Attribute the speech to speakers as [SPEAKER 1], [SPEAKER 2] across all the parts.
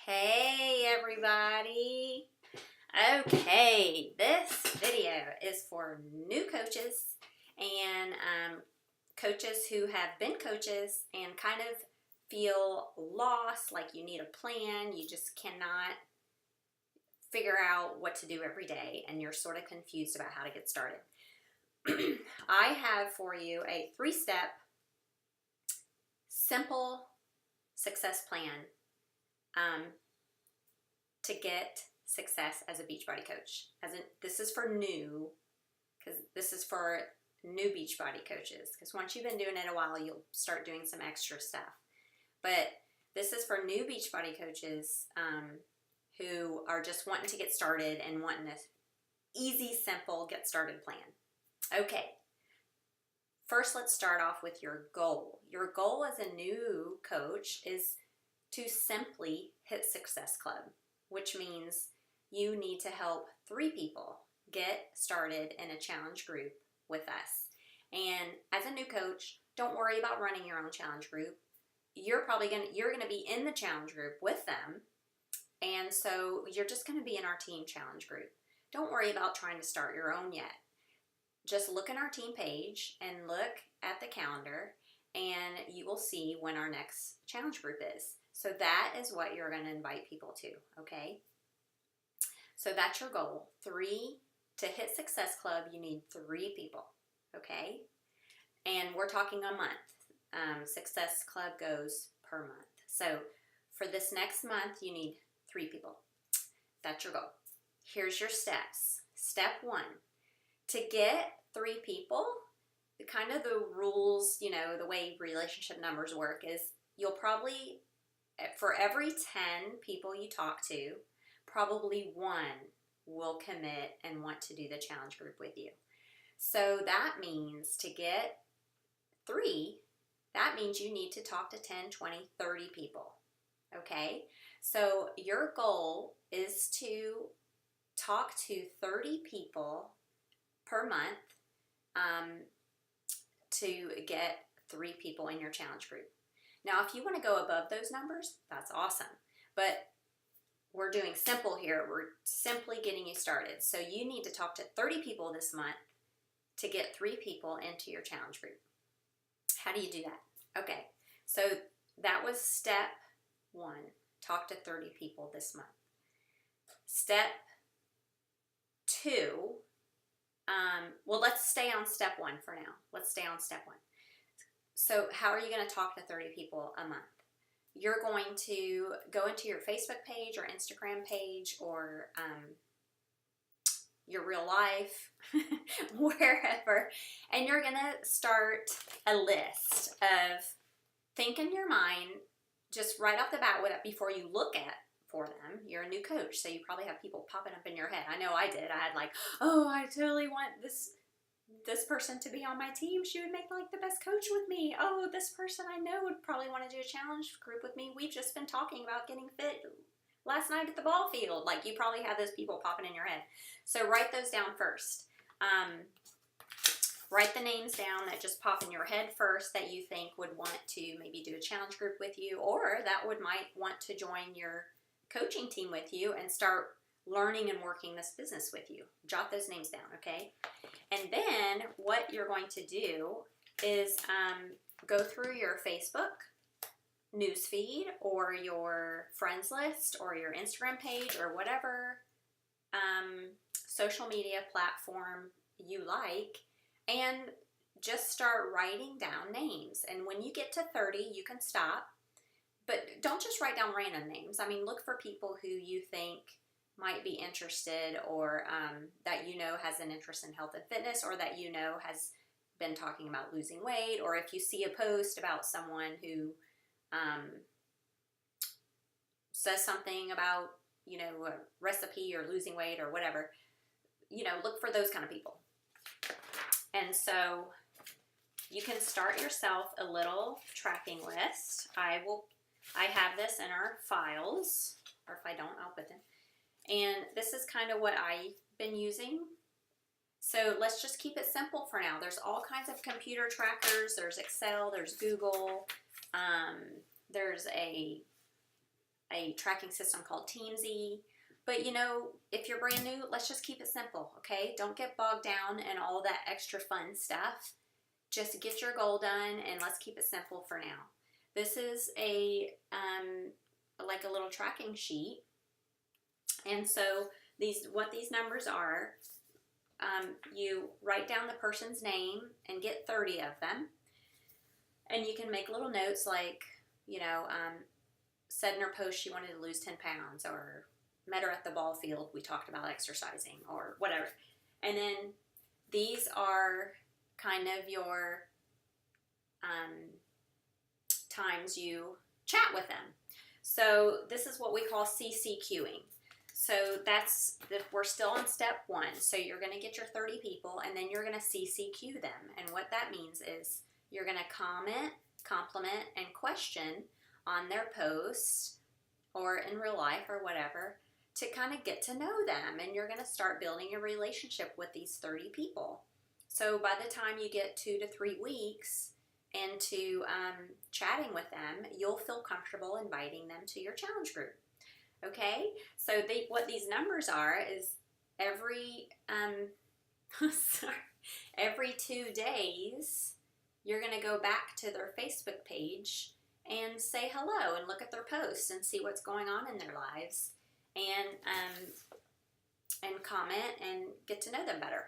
[SPEAKER 1] Hey everybody! Okay, this video is for new coaches and coaches who have been coaches and kind of feel lost, like you need a plan, you just cannot figure out what to do every day and you're sort of confused about how to get started. I have for you a 3-step simple success plan to get success as a Beachbody coach. This is for new, because this is for new Beachbody coaches. Because once you've been doing it a while, you'll start doing some extra stuff. But this is for new Beachbody coaches who are just wanting to get started and wanting an easy, simple, get started plan. Okay. First, let's start off with your goal. Your goal as a new coach is to simply hit Success Club, which means you need to help 3 people get started in a challenge group with us. And as a new coach, don't worry about running your own challenge group. You're gonna be in the challenge group with them, and so you're just gonna be in our team challenge group. Don't worry about trying to start your own yet. Just look in our team page and look at the calendar, and you will see when our next challenge group is. So that is what you're going to invite people to, okay? So that's your goal. To hit Success Club, you need 3 people, okay? And we're talking a month. Success Club goes per month. So for this next month, you need 3 people. That's your goal. Here's your steps. Step 1, to get 3 people, kind of the rules, the way relationship numbers work is you'll probably, for every 10 people you talk to, probably 1 will commit and want to do the challenge group with you. So that means to get 3, that means you need to talk to 10, 20, 30 people, okay? So your goal is to talk to 30 people per month to get 3 people in your challenge group. Now, if you want to go above those numbers, that's awesome. But we're doing simple here. We're simply getting you started. So you need to talk to 30 people this month to get 3 people into your challenge group. How do you do that? Okay, so that was step 1. Talk to 30 people this month. Step 2, well, let's stay on step 1 for now. Let's stay on step 1. So how are you going to talk to 30 people a month? You're going to go into your Facebook page or Instagram page or your real life, wherever, and you're going to start a list of, think in your mind, just right off the bat with it before you look at for them. You're a new coach, so you probably have people popping up in your head. I know I did. I had like, oh, I totally want this person to be on my team. She would make like the best coach with me. Oh, this person I know would probably want to do a challenge group with me. We've just been talking about getting fit last night at the ball field. Like, you probably have those people popping in your head. So write those down first. Write the names down that just pop in your head first that you think would want to maybe do a challenge group with you, or that might want to join your coaching team with you and start learning and working this business with you. Jot those names down, okay? And then what you're going to do is go through your Facebook newsfeed or your friends list or your Instagram page or whatever social media platform you like, and just start writing down names. And when you get to 30, you can stop. But don't just write down random names. I mean, look for people who you think might be interested, or that has an interest in health and fitness, or that has been talking about losing weight, or if you see a post about someone who says something about, a recipe or losing weight or whatever, look for those kind of people. And so you can start yourself a little tracking list. I have this in our files, or if I don't, I'll put them. And this is kind of what I've been using. So let's just keep it simple for now. There's all kinds of computer trackers. There's Excel, there's Google, there's a a tracking system called Teamsy. But you know, if you're brand new, let's just keep it simple, okay? Don't get bogged down in all that extra fun stuff. Just get your goal done and let's keep it simple for now. This is a like a little tracking sheet. And so what these numbers are, you write down the person's name and get 30 of them. And you can make little notes like, you know, said in her post she wanted to lose 10 pounds, or met her at the ball field, we talked about exercising, or whatever. And then these are kind of your times you chat with them. So this is what we call CCQing. So we're still on step 1. So you're going to get your 30 people and then you're going to CCQ them. And what that means is you're going to comment, compliment, and question on their posts or in real life or whatever to kind of get to know them. And you're going to start building a relationship with these 30 people. So by the time you get 2 to 3 weeks into chatting with them, you'll feel comfortable inviting them to your challenge group. Okay, so what these numbers are is every 2 days, you're going to go back to their Facebook page and say hello and look at their posts and see what's going on in their lives, and comment and get to know them better.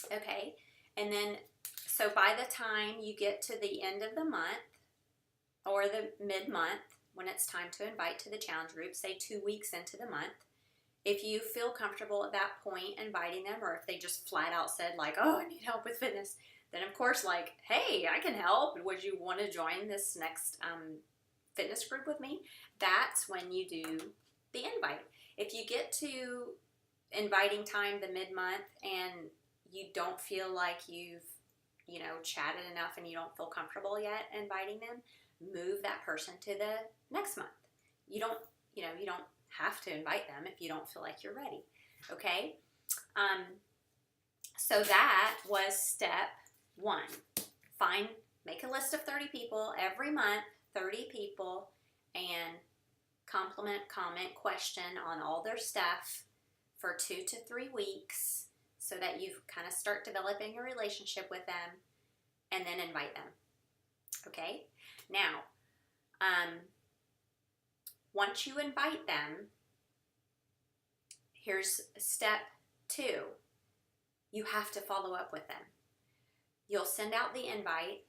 [SPEAKER 1] Okay, and then so by the time you get to the end of the month or the mid-month, when it's time to invite to the challenge group, say 2 weeks into the month, if you feel comfortable at that point inviting them, or if they just flat out said like, oh, I need help with fitness, then of course, like, hey, I can help. Would you want to join this next fitness group with me? That's when you do the invite. If you get to inviting time the mid-month and you don't feel like you've, you know, chatted enough and you don't feel comfortable yet inviting them, move that person to the next month. You don't have to invite them if you don't feel like you're ready. Okay? So that was step 1. Make a list of 30 people every month, 30 people, and compliment, comment, question on all their stuff for 2 to 3 weeks so that you kind of start developing a relationship with them, and then invite them. Okay? Now, once you invite them, here's step 2. You have to follow up with them. You'll send out the invite.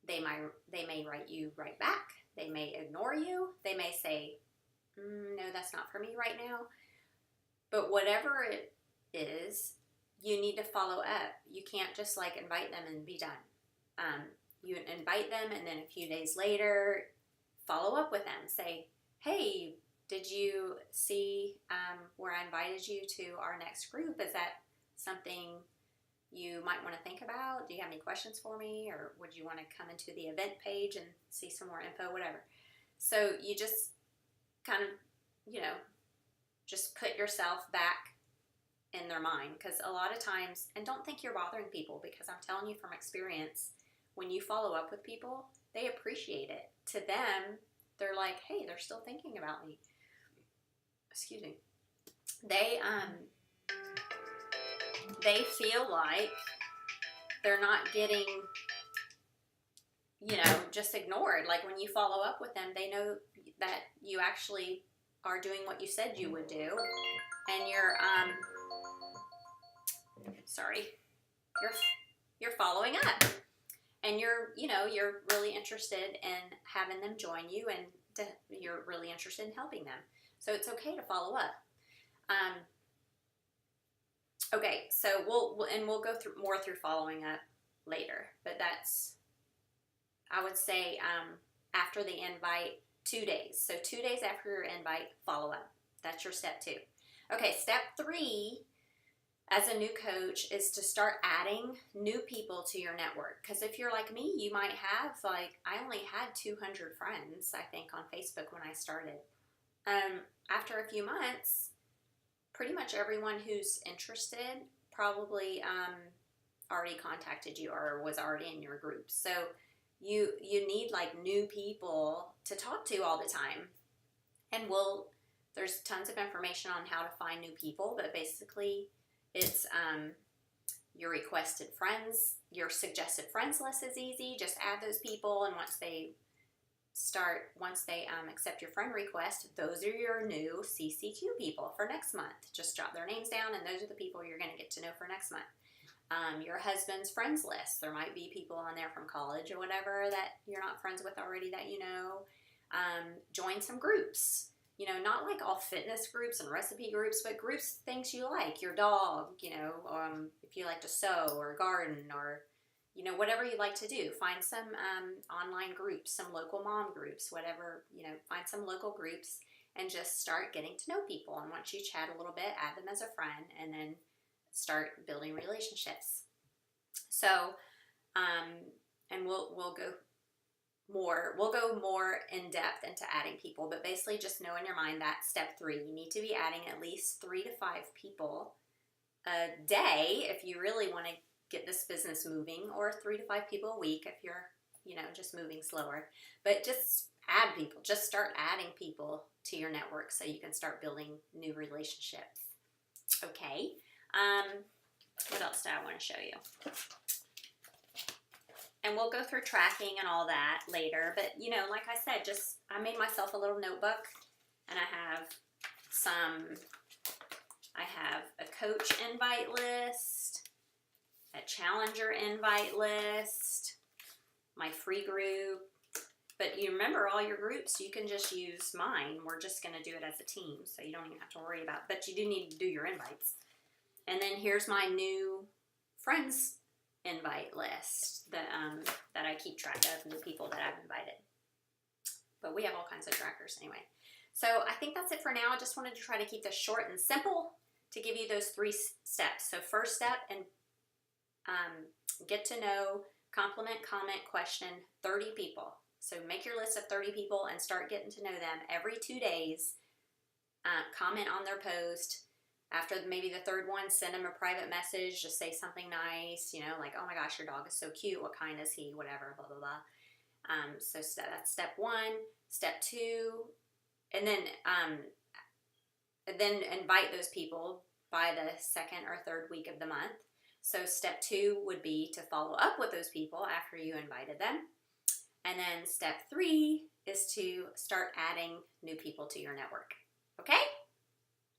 [SPEAKER 1] They may write you right back. They may ignore you. They may say, no, that's not for me right now. But whatever it is, you need to follow up. You can't just like invite them and be done. You invite them, and then a few days later, follow up with them. Say, hey, did you see where I invited you to our next group? Is that something you might want to think about? Do you have any questions for me? Or would you want to come into the event page and see some more info, whatever. So you just kind of, just put yourself back in their mind. Because a lot of times, and don't think you're bothering people, because I'm telling you from experience, when you follow up with people, they appreciate it. To them, they're like, hey, they're still thinking about me. Excuse me. They feel like they're not getting, just ignored. Like when you follow up with them, they know that you actually are doing what you said you would do, and you're following up, and you're really interested in having them join you, and you're really interested in helping them. So it's okay to follow up. Okay, so we'll go through more through following up later, but that's, I would say, after the invite, 2 days. So 2 days after your invite, follow up. That's your step 2. Okay, step 3 as a new coach is to start adding new people to your network. Because if you're like me, you might have, I only had 200 friends, I think, on Facebook when I started. After a few months, pretty much everyone who's interested probably already contacted you or was already in your group. So you need new people to talk to all the time. And there's tons of information on how to find new people, but basically it's your requested friends, your suggested friends list is easy. Just add those people, and once they accept your friend request, those are your new CCQ people for next month. Just jot their names down, and those are the people you're going to get to know for next month. Your husband's friends list. There might be people on there from college or whatever that you're not friends with already that you know. Join some groups. You know, not like all fitness groups and recipe groups, but groups, things you like. Your dog, you know, if you like to sew or garden or, you know, whatever you like to do. Find some online groups, some local mom groups, whatever, you know, find some local groups and just start getting to know people. And once you chat a little bit, add them as a friend, and then start building relationships. So, and we'll go more in depth into adding people, but basically just know in your mind that step 3, you need to be adding at least 3 to 5 people a day if you really want to get this business moving, or 3 to 5 people a week if you're, you know, just moving slower. But just add people, just start adding people to your network so you can start building new relationships. Okay. What else do I want to show you? And we'll go through tracking and all that later. But, you know, like I said, I made myself a little notebook, and I have a coach invite list, a challenger invite list, my free group. But you remember, all your groups, you can just use mine. We're just going to do it as a team, so you don't even have to worry about it. But you do need to do your invites. And then here's my new friends invite list that I keep track of, new people that I've invited. But we have all kinds of trackers anyway. So I think that's it for now. I just wanted to try to keep this short and simple to give you those 3 steps. So first step, and get to know, compliment, comment, question 30 people. So make your list of 30 people and start getting to know them every 2 days. Comment on their post. After maybe the 3rd one, send them a private message. Just say something nice, you know, like, oh my gosh, your dog is so cute. What kind is he? Whatever, blah, blah, blah. So that's step 1. Step 2, and then invite those people by the 2nd or 3rd week of the month. So step 2 would be to follow up with those people after you invited them. And then step 3 is to start adding new people to your network. Okay?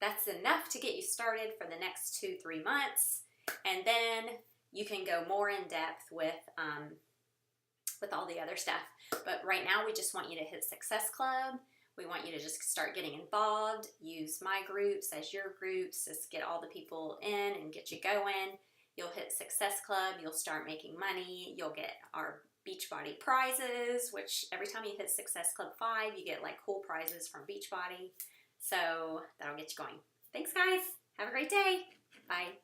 [SPEAKER 1] That's enough to get you started for the next 2-3 months. And then you can go more in depth with all the other stuff. But right now, we just want you to hit Success Club. We want you to just start getting involved. Use my groups as your groups. Just get all the people in and get you going. You'll hit Success Club. You'll start making money. You'll get our Beachbody prizes, which every time you hit Success Club 5, you get like cool prizes from Beachbody. So that'll get you going. Thanks, guys. Have a great day. Bye.